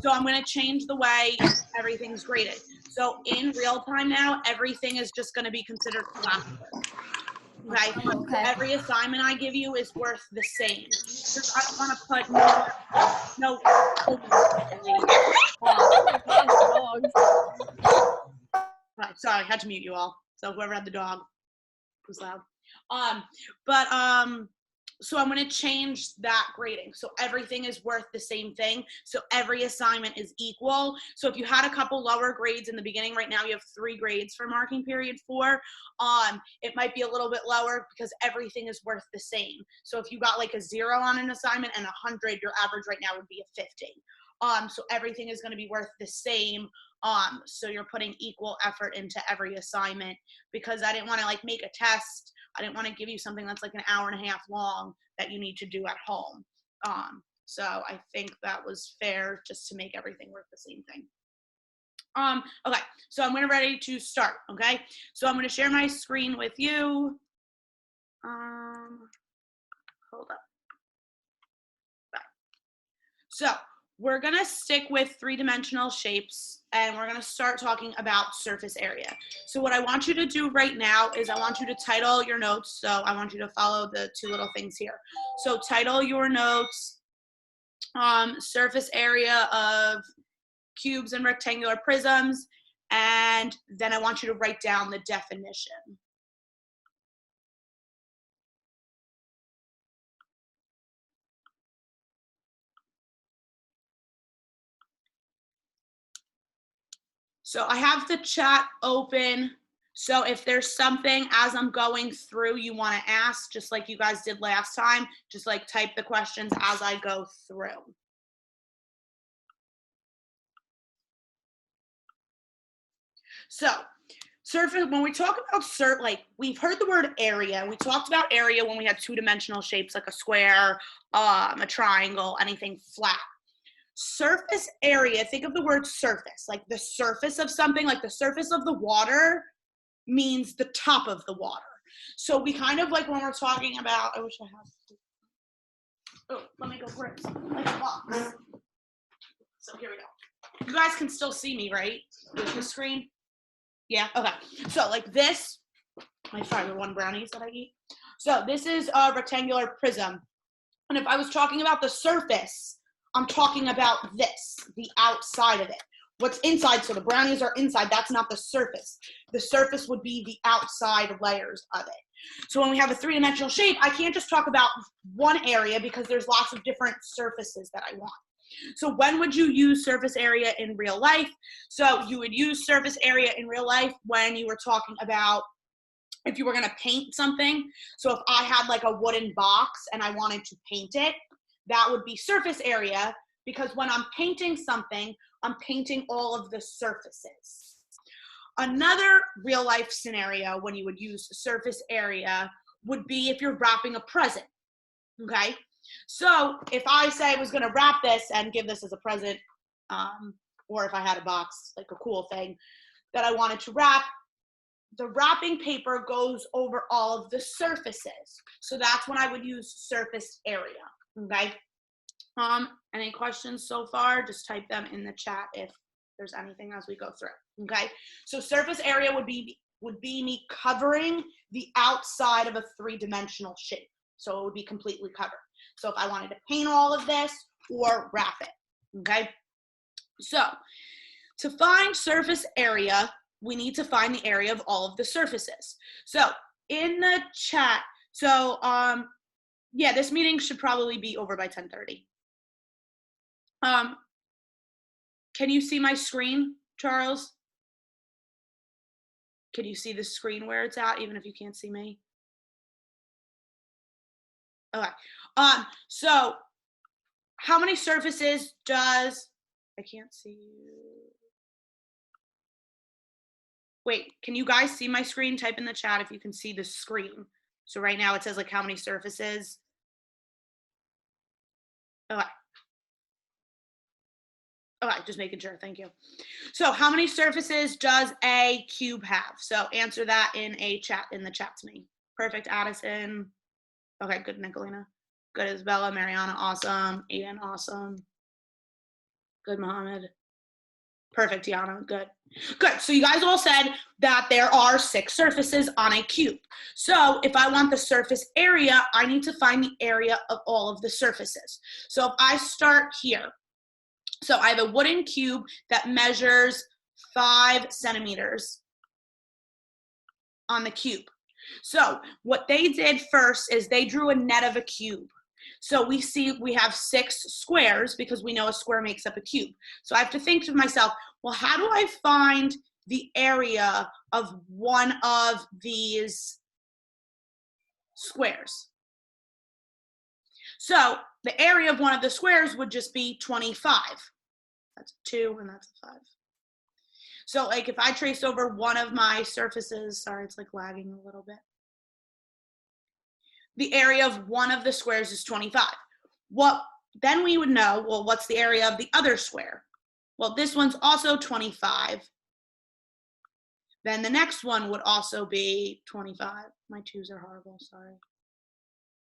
So I'm going to change the way everything's graded. So in real time now, everything is just going to be considered classwork. Okay? Okay. So every assignment I give you is worth the same. Because I don't want to put no. Right, sorry, I had to mute you all. So whoever had the dog was loud. So I'm going to change that grading. So everything is worth the same thing. So every assignment is equal. So if you had a couple lower grades in the beginning, right now you have 3 grades for marking period 4. It might be a little bit lower because everything is worth the same. So if you got like a 0 on an assignment and 100, your average right now would be a 50. So everything is going to be worth the same. So you're putting equal effort into every assignment, because I didn't want to like make a test. I didn't want to give you something that's like an hour and a half long that you need to do at home. So I think that was fair, just to make everything worth the same thing. Okay, so I'm ready to start. Okay, so I'm going to share my screen with you. Hold up. Bye. So we're going to stick with 3-dimensional shapes, and we're going to start talking about surface area. So what I want you to do right now is I want you to title your notes. So I want you to follow the 2 little things here. So title your notes, surface area of cubes and rectangular prisms, and then I want you to write down the definition. So I have the chat open. So if there's something as I'm going through you want to ask, just like you guys did last time, just like type the questions as I go through. So surface, when we talk about like we've heard the word area. We talked about area when we had 2-dimensional shapes like a square, a triangle, anything flat. Surface area, think of the word surface, like the surface of something, like the surface of the water means the top of the water. So we kind of like when we're talking about, I wish I had, oh, let me go grab like a box. So here we go. You guys can still see me, right? With the screen? Yeah, okay. So like this, my 501 brownies that I eat. So this is a rectangular prism. And if I was talking about the surface, I'm talking about this, the outside of it. What's inside, so the brownies are inside, that's not the surface. The surface would be the outside layers of it. So when we have a 3-dimensional shape, I can't just talk about one area because there's lots of different surfaces that I want. So when would you use surface area in real life? So you would use surface area in real life when you were talking about if you were going to paint something. So if I had like a wooden box and I wanted to paint it, that would be surface area, because when I'm painting something, I'm painting all of the surfaces. Another real life scenario when you would use surface area would be if you're wrapping a present, okay? So if I say I was going to wrap this and give this as a present, or if I had a box, like a cool thing that I wanted to wrap, the wrapping paper goes over all of the surfaces. So that's when I would use surface area, okay? Any questions so far? Just type them in the chat if there's anything as we go through, okay? So surface area would be me covering the outside of a 3-dimensional shape. So it would be completely covered. So if I wanted to paint all of this or wrap it, okay? So to find surface area, we need to find the area of all of the surfaces. So in the chat, so yeah, this meeting should probably be over by 10:30. Can you see my screen, Charles? Can you see the screen where it's at, even if you can't see me? Okay. So how many surfaces does, I can't see you. Wait, can you guys see my screen? Type in the chat if you can see the screen. So right now it says like how many surfaces. Okay. Okay, just making sure, thank you. So how many surfaces does a cube have? So answer that in the chat to me. Perfect, Addison. Okay, good, Nicolina. Good, Isabella, Mariana, awesome. Ian, awesome. Good, Mohammed. Perfect, Yana. Good. Good. So you guys all said that there are 6 surfaces on a cube. So if I want the surface area, I need to find the area of all of the surfaces. So if I start here, so I have a wooden cube that measures 5 centimeters on the cube. So what they did first is they drew a net of a cube. So we see we have 6 squares because we know a square makes up a cube. So I have to think to myself, well, how do I find the area of one of these squares? So the area of one of the squares would just be 25. That's a 2 and that's a 5. So like if I trace over one of my surfaces, sorry, it's like lagging a little bit. The area of one of the squares is 25. Then we would know, well, what's the area of the other square? Well, this one's also 25. Then the next one would also be 25. My 2s are horrible, sorry.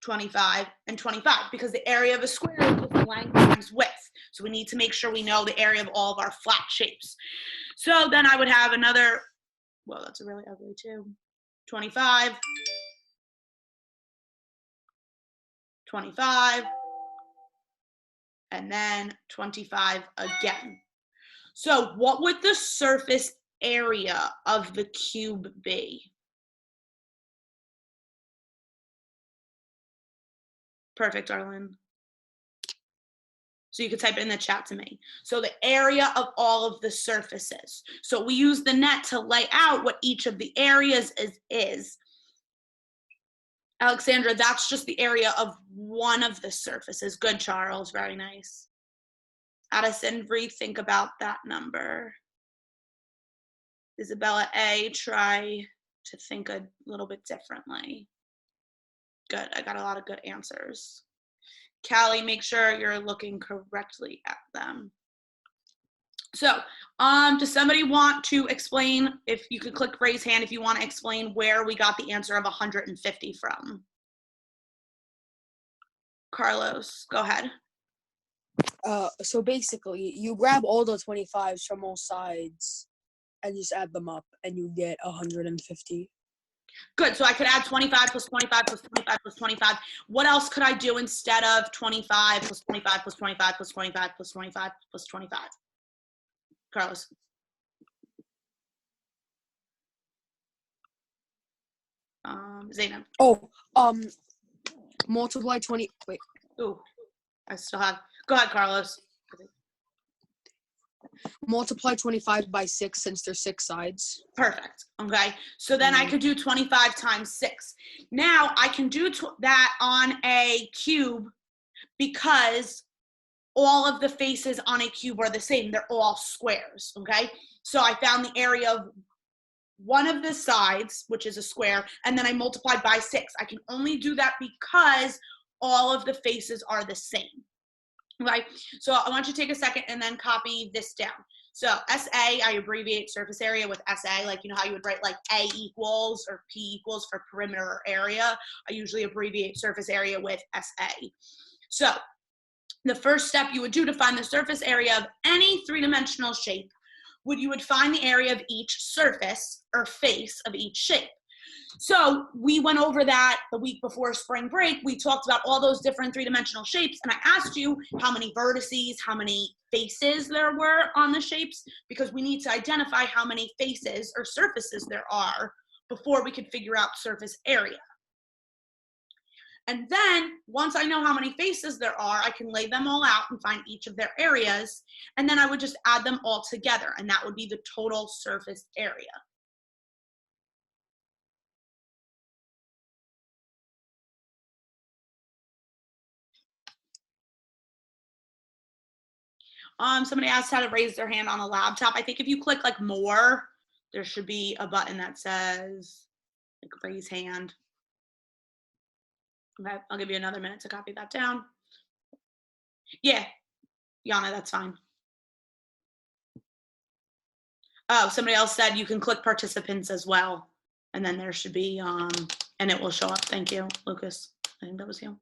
25 and 25, because the area of a square is length times width. So we need to make sure we know the area of all of our flat shapes. So then I would have another, well, that's a really ugly 2. 25. 25, and then 25 again. So what would the surface area of the cube be? Perfect, Arlen. So you could type it in the chat to me. So the area of all of the surfaces. So we use the net to lay out what each of the areas is. Alexandra, that's just the area of one of the surfaces. Good, Charles. Very nice. Addison, rethink about that number. Isabella A, try to think a little bit differently. Good. I got a lot of good answers. Callie, make sure you're looking correctly at them. So, does somebody want to explain, if you could click raise hand if you want to explain where we got the answer of 150 from? Carlos, go ahead. So basically, you grab all the 25s from all sides and just add them up, and you get 150. Good. So I could add 25 plus 25 plus 25 plus 25. What else could I do instead of 25 plus 25 plus 25 plus 25 plus 25 plus 25? Carlos. Zainab. Oh, multiply 20. Wait. Ooh, I still have. Go ahead, Carlos. Multiply 25 by 6 since there's 6 sides. Perfect. Okay. So then I could do 25 times 6. Now I can do that on a cube because all of the faces on a cube are the same. They're all squares. Okay. So I found the area of one of the sides, which is a square, and then I multiplied by 6. I can only do that because all of the faces are the same. Right? So I want you to take a second and then copy this down. So SA, I abbreviate surface area with SA, like you know how you would write like A equals or P equals for perimeter or area. I usually abbreviate surface area with SA. So the first step you would do to find the surface area of any three-dimensional shape you would find the area of each surface or face of each shape. So we went over that the week before spring break. We talked about all those different three-dimensional shapes, and I asked you how many vertices, how many faces there were on the shapes, because we need to identify how many faces or surfaces there are before we could figure out surface area. And then once I know how many faces there are, I can lay them all out and find each of their areas, and then I would just add them all together, and that would be the total surface area. Somebody asked how to raise their hand on a laptop. I think if you click like more, there should be a button that says like raise hand. Okay, I'll give you another minute to copy that down. Yeah, Yana, that's fine. Oh, somebody else said you can click participants as well. And then there should be, and it will show up. Thank you, Lucas. I think that was you.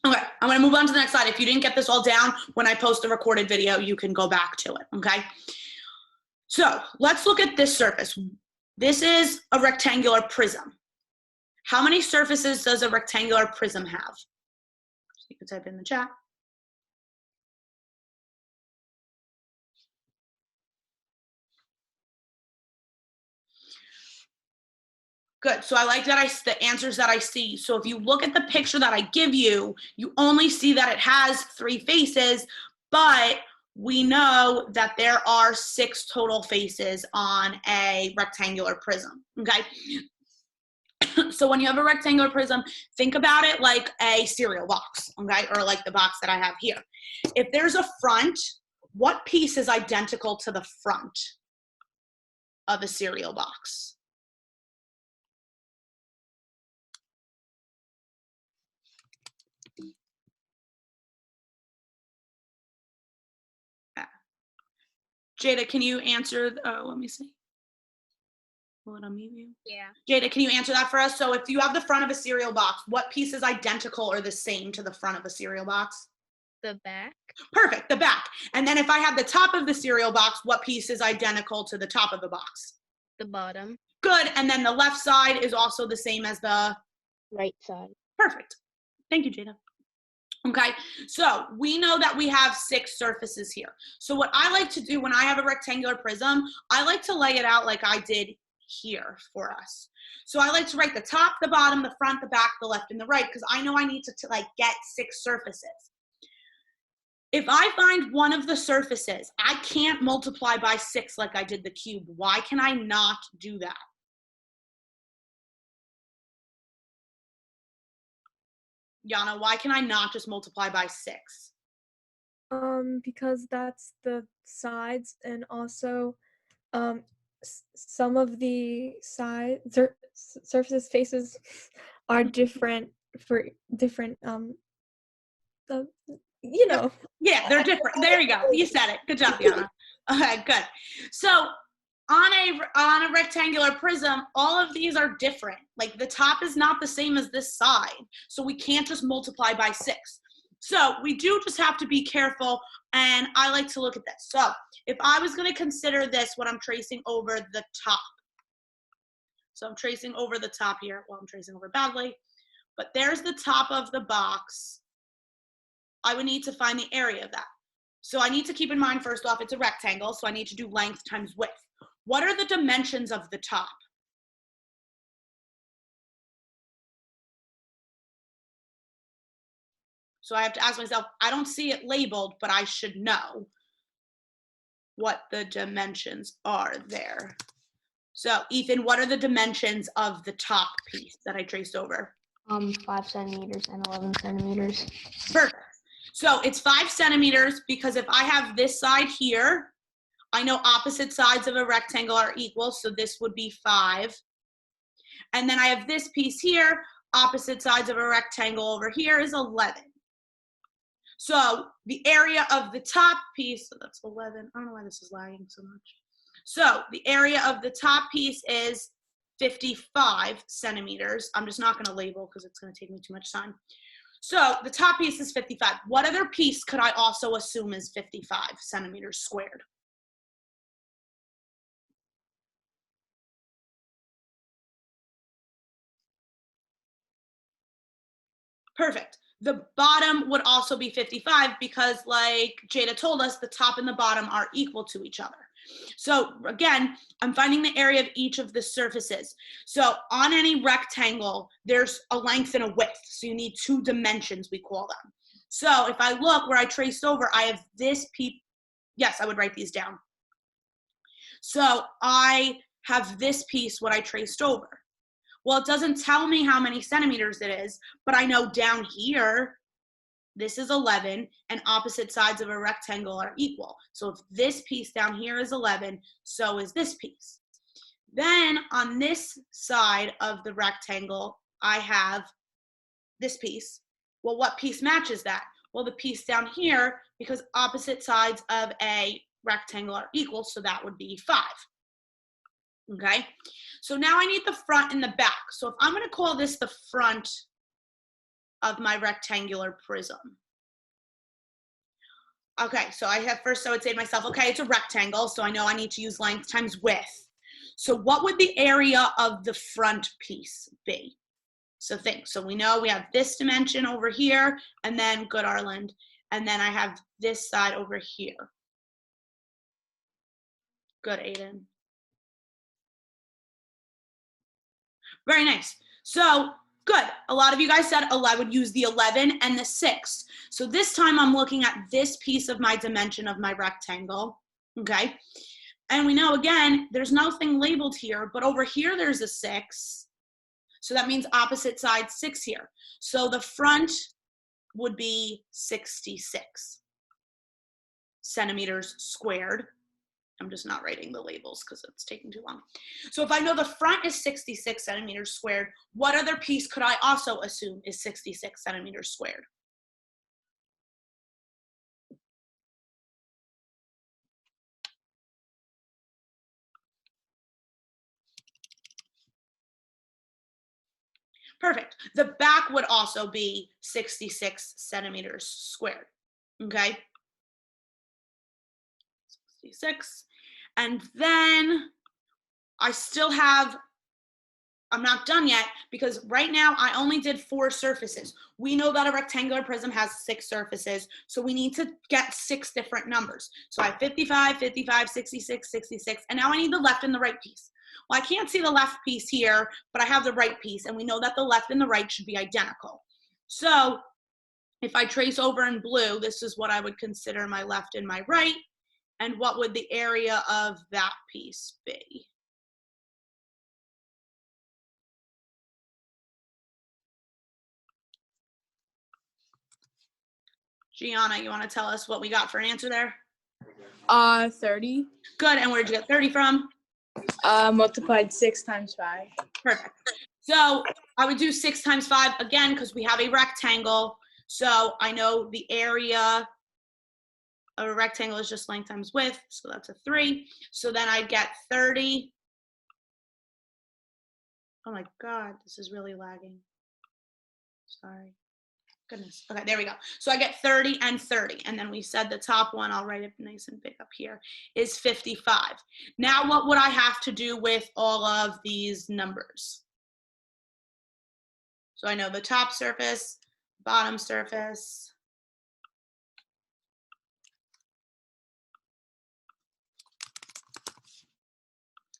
Okay, I'm gonna move on to the next slide. If you didn't get this all down, when I post a recorded video, you can go back to it, okay? So let's look at this surface. This is a rectangular prism. How many surfaces does a rectangular prism have? So you can type in the chat. Good. So I like that the answers that I see. So if you look at the picture that I give you, you only see that it has 3 faces, but we know that there are 6 total faces on a rectangular prism, okay? So when you have a rectangular prism, think about it like a cereal box, okay? Or like the box that I have here. If there's a front, what piece is identical to the front of a cereal box? Jada, can you answer? Let me see. Will it unmute you? Yeah. Jada, can you answer that for us? So if you have the front of a cereal box, what piece is identical or the same to the front of a cereal box? The back. Perfect, the back. And then if I have the top of the cereal box, what piece is identical to the top of the box? The bottom. Good, and then the left side is also the same as the Right side. perfect. Thank you, Jada. Okay, so we know that we have 6 surfaces here. So what I like to do when I have a rectangular prism, I like to lay it out like I did here for us. So I like to write the top, the bottom, the front, the back, the left, and the right, because I know I need to like get 6 surfaces. If I find one of the surfaces, I can't multiply by 6 like I did the cube. Why can I not do that? Yana, why can I not just multiply by 6? Because that's the sides, and also some of the surfaces faces are different for different you know. Yeah, they're different. There you go. You said it. Good job, Yana. Okay, good. So on a rectangular prism, all of these are different. Like the top is not the same as this side. So we can't just multiply by 6. So we do just have to be careful, and I like to look at this. So if I was going to consider this when I'm tracing over the top. So I'm tracing over the top here. Well, I'm tracing over badly. But there's the top of the box. I would need to find the area of that. So I need to keep in mind, first off, it's a rectangle, so I need to do length times width. What are the dimensions of the top? So I have to ask myself, I don't see it labeled, but I should know what the dimensions are there. So Ethan, what are the dimensions of the top piece that I traced over? 5 centimeters and 11 centimeters. Perfect. So it's 5 centimeters because if I have this side here, I know opposite sides of a rectangle are equal, so this would be 5. And then I have this piece here, opposite sides of a rectangle over here is 11. So the area of the top piece, so that's 11. I don't know why this is lagging so much. So the area of the top piece is 55 centimeters. I'm just not going to label because it's going to take me too much time. So the top piece is 55. What other piece could I also assume is 55 centimeters squared? Perfect. The bottom would also be 55 because like Jada told us, the top and the bottom are equal to each other. So again, I'm finding the area of each of the surfaces. So on any rectangle, there's a length and a width. So you need 2 dimensions, we call them. So if I look where I traced over, I have this piece. Yes, I would write these down. So I have this piece, what I traced over. Well, it doesn't tell me how many centimeters it is, but I know down here, this is 11, and opposite sides of a rectangle are equal. So if this piece down here is 11, so is this piece. Then on this side of the rectangle, I have this piece. Well, what piece matches that? Well, the piece down here, because opposite sides of a rectangle are equal, so that would be 5. Okay, so now I need the front and the back. So if I'm going to call this the front of my rectangular prism. Okay, so I would say to myself, okay, it's a rectangle, so I know I need to use length times width. So what would the area of the front piece be? So think, so we know we have this dimension over here, and then good Arland, and then I have this side over here. Good, Aiden. Very nice. So good. A lot of you guys said I would use the 11 and the 6. So this time I'm looking at this piece of my dimension of my rectangle, okay? And we know, again, there's nothing labeled here, but over here there's a 6. So that means opposite side 6 here. So the front would be 66 centimeters squared. I'm just not writing the labels because it's taking too long. So if I know the front is 66 centimeters squared, what other piece could I also assume is 66 centimeters squared? Perfect. The back would also be 66 centimeters squared, okay? 66. And then I still have, I'm not done yet because right now I only did 4 surfaces. We know that a rectangular prism has 6 surfaces, so we need to get 6 different numbers. So I have 55, 55, 66, 66, and now I need the left and the right piece. Well, I can't see the left piece here, but I have the right piece, and we know that the left and the right should be identical. So if I trace over in blue, this is what I would consider my left and my right, and what would the area of that piece be? Gianna, you want to tell us what we got for an answer there? 30. Good, and where'd you get 30 from? Multiplied 6 times 5. Perfect. So I would do 6 times 5 again because we have a rectangle. So I know the area of a rectangle is just length times width. So that's a 3. So then I'd get 30. Oh my God, this is really lagging. Sorry. Goodness. Okay, there we go. So I get 30 and 30. And then we said the top one, I'll write it nice and big up here, is 55. Now what would I have to do with all of these numbers? So I know the top surface, bottom surface.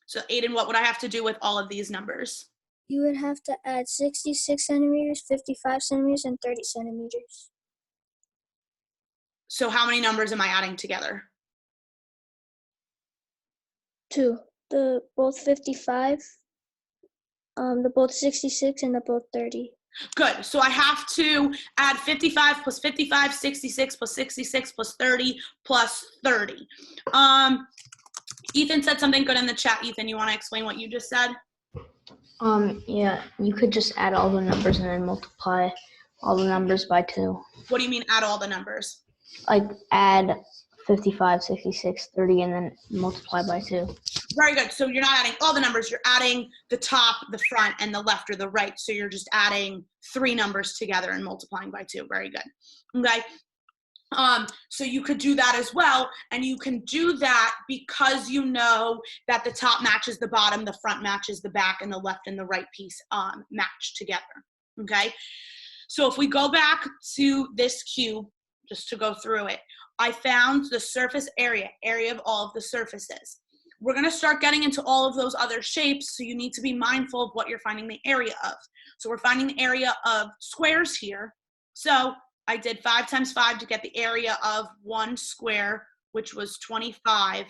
So Aiden, what would I have to do with all of these numbers? You would have to add 66 centimeters, 55 centimeters, and 30 centimeters. So how many numbers am I adding together? 2. The both 55, the both 66, and the both 30. Good. So I have to add 55 plus 55, 66 plus 66 plus 30 plus 30. Ethan said something good in the chat. Ethan, you want to explain what you just said? Yeah, you could just add all the numbers and then multiply all the numbers by 2. What do you mean add all the numbers? Like add 55, 66, 30, and then multiply by 2. Very good. So you're not adding all the numbers. You're adding the top, the front, and the left or the right. So you're just adding 3 numbers together and multiplying by 2. Very good. Okay. So you could do that as well. And you can do that because you know that the top matches the bottom, the front matches the back, and the left and the right piece match together. Okay. So if we go back to this cube, just to go through it, I found the surface area of all of the surfaces. We're going to start getting into all of those other shapes, so you need to be mindful of what you're finding the area of. So we're finding the area of squares here. So I did 5 times 5 to get the area of 1 square, which was 25.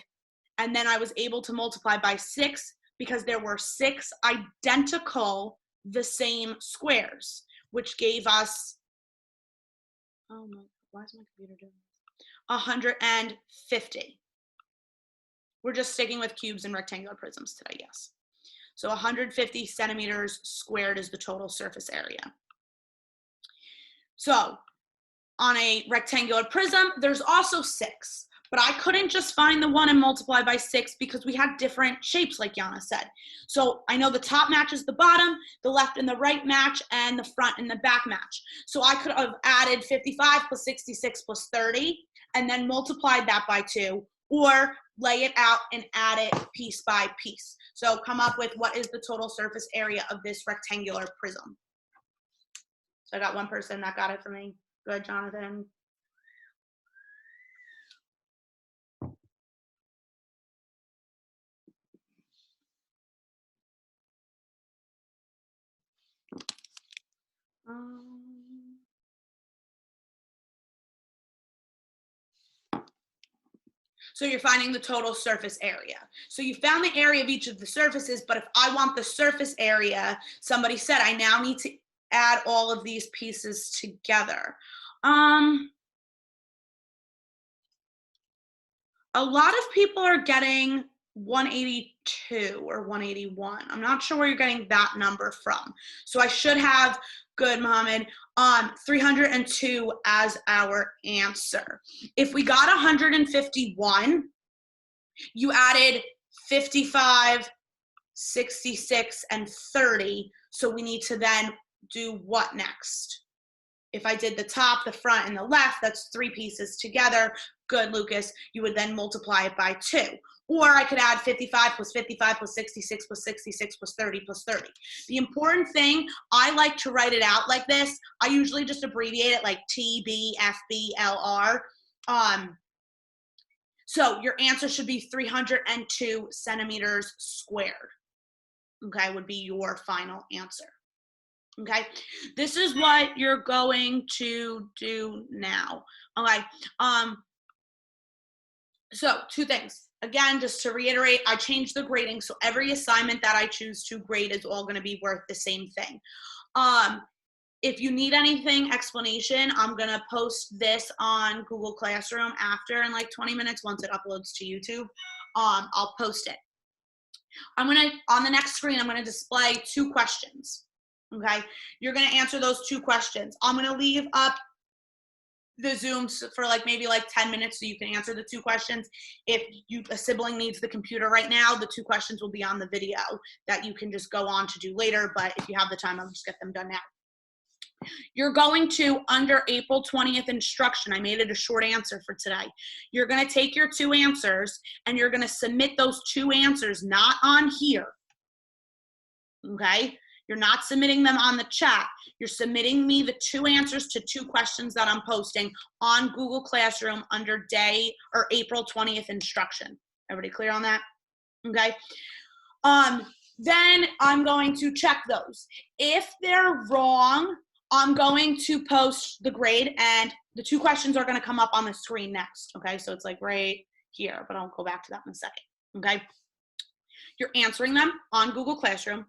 And then I was able to multiply by 6 because there were 6 identical, the same squares, which gave us, oh my, why is my computer doing this? 150. We're just sticking with cubes and rectangular prisms today, yes. So 150 centimeters squared is the total surface area. So on a rectangular prism, there's also 6, but I couldn't just find the 1 and multiply by 6 because we had different shapes, like Yana said. So I know the top matches the bottom, the left and the right match, and the front and the back match. So I could have added 55 plus 66 plus 30 and then multiplied that by 2, or lay it out and add it piece by piece. So come up with what is the total surface area of this rectangular prism. So I got one person that got it for me. Good, Jonathan. So you're finding the total surface area. So you found the area of each of the surfaces, but if I want the surface area, somebody said I now need to add all of these pieces together. A lot of people are getting 182 or 181. I'm not sure where you're getting that number from. So I should have, good, Mohammed, 302 as our answer. If we got 151, you added 55, 66, and 30. So we need to then do what next? If I did the top, the front, and the left, that's 3 pieces together. Good, Lucas. You would then multiply it by 2. Or I could add 55 plus 55 plus 66 plus 66 plus 30 plus 30. The important thing, I like to write it out like this. I usually just abbreviate it like TBFBLR. So your answer should be 302 centimeters squared. Okay, would be your final answer. Okay, this is what you're going to do now. Okay, so 2 things. Again, just to reiterate, I changed the grading, so every assignment that I choose to grade is all going to be worth the same thing. If you need anything, explanation, I'm going to post this on Google Classroom after in like 20 minutes once it uploads to YouTube. I'll post it. I'm going to, on the next screen, I'm going to display 2 questions. Okay, you're going to answer those 2 questions. I'm going to leave up the Zoom for like maybe like 10 minutes so you can answer the 2 questions. If a sibling needs the computer right now, the 2 questions will be on the video that you can just go on to do later. But if you have the time, I'll just get them done now. You're going to, under April 20th instruction, I made it a short answer for today. You're going to take your 2 answers and you're going to submit those 2 answers, not on here. Okay? You're not submitting them on the chat. You're submitting me the 2 answers to 2 questions that I'm posting on Google Classroom under April 20th instruction. Everybody clear on that? Okay. Then I'm going to check those. If they're wrong, I'm going to post the grade, and the 2 questions are going to come up on the screen next. Okay, so it's like right here, but I'll go back to that in a second. Okay. You're answering them on Google Classroom.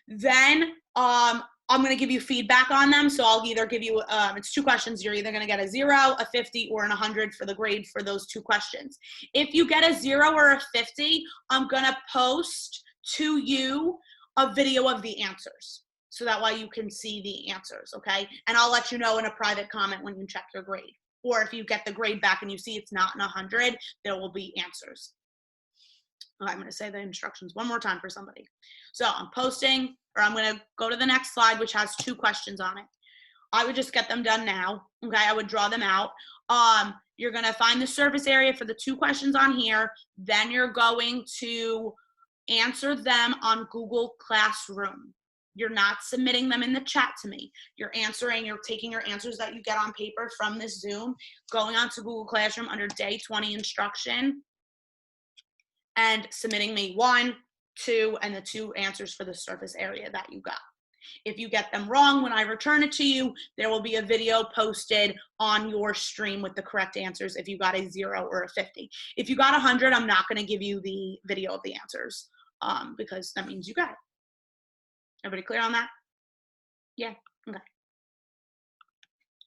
Then I'm going to give you feedback on them. So I'll either give you, it's 2 questions. You're either going to get a 0, a 50, or an 100 for the grade for those 2 questions. If you get a 0 or a 50, I'm going to post to you a video of the answers. So that way you can see the answers, okay? And I'll let you know in a private comment when you check your grade. Or if you get the grade back and you see it's not an 100, there will be answers. Okay, I'm going to say the instructions one more time for somebody. So I'm posting, or I'm going to go to the next slide, which has 2 questions on it. I would just get them done now. Okay, I would draw them out. You're going to find the surface area for the 2 questions on here. Then you're going to answer them on Google Classroom. You're not submitting them in the chat to me. You're taking your answers that you get on paper from this Zoom, going onto Google Classroom under day 20 instruction, and submitting me 1, 2, and the 2 answers for the surface area that you got. If you get them wrong when I return it to you, there will be a video posted on your stream with the correct answers if you got a 0 or a 50. If you got 100, I'm not going to give you the video of the answers because that means you got it. Everybody clear on that? Yeah? Okay.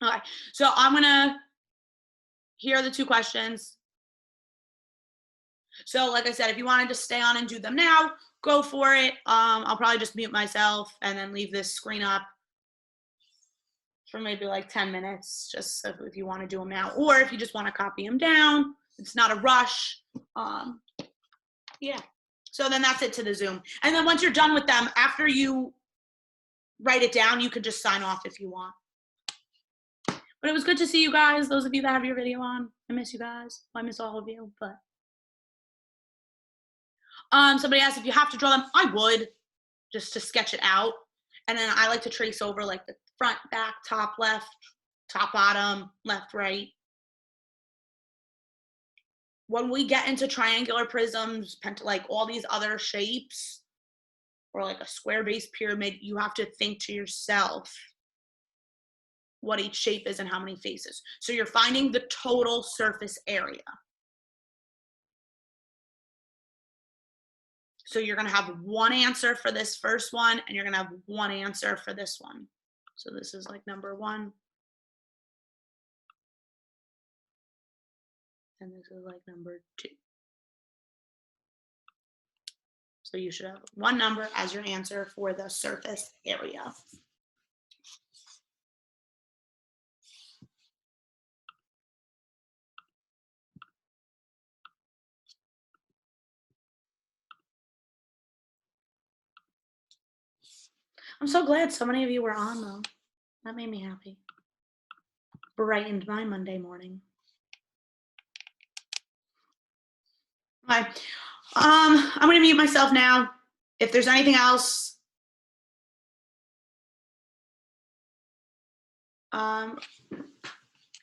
Okay, so I'm going to, here are the 2 questions. So like I said, if you want to just stay on and do them now, go for it. I'll probably just mute myself and then leave this screen up for maybe like 10 minutes, just if you want to do them now. Or if you just want to copy them down, It's not a rush. Yeah. So then that's it to the Zoom. And then once you're done with them, after you write it down, you can just sign off if you want. But it was good to see you guys. Those of you that have your video on, I miss you guys. Well, I miss all of you, but. Somebody asked if you have to draw them. I would, just to sketch it out. And then I like to trace over like the front, back, top, left, top, bottom, left, right. When we get into triangular prisms, like all these other shapes, or like a square base pyramid, you have to think to yourself what each shape is and how many faces. So you're finding the total surface area. So you're gonna have one answer for this first one, and you're gonna have one answer for this one. So this is like number 1. And this is like number 2. So you should have one number as your answer for the surface area. I'm so glad so many of you were on though. That made me happy. Brightened my Monday morning. All right. I'm gonna mute myself now. If there's anything else,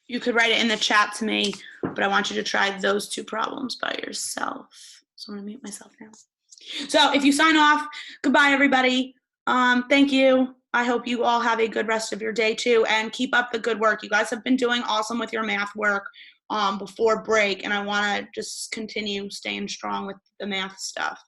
you could write it in the chat to me, but I want you to try those 2 problems by yourself. So I'm gonna mute myself now. So if you sign off, goodbye everybody. Thank you. I hope you all have a good rest of your day too, and keep up the good work. You guys have been doing awesome with your math work before break, and I want to just continue staying strong with the math stuff.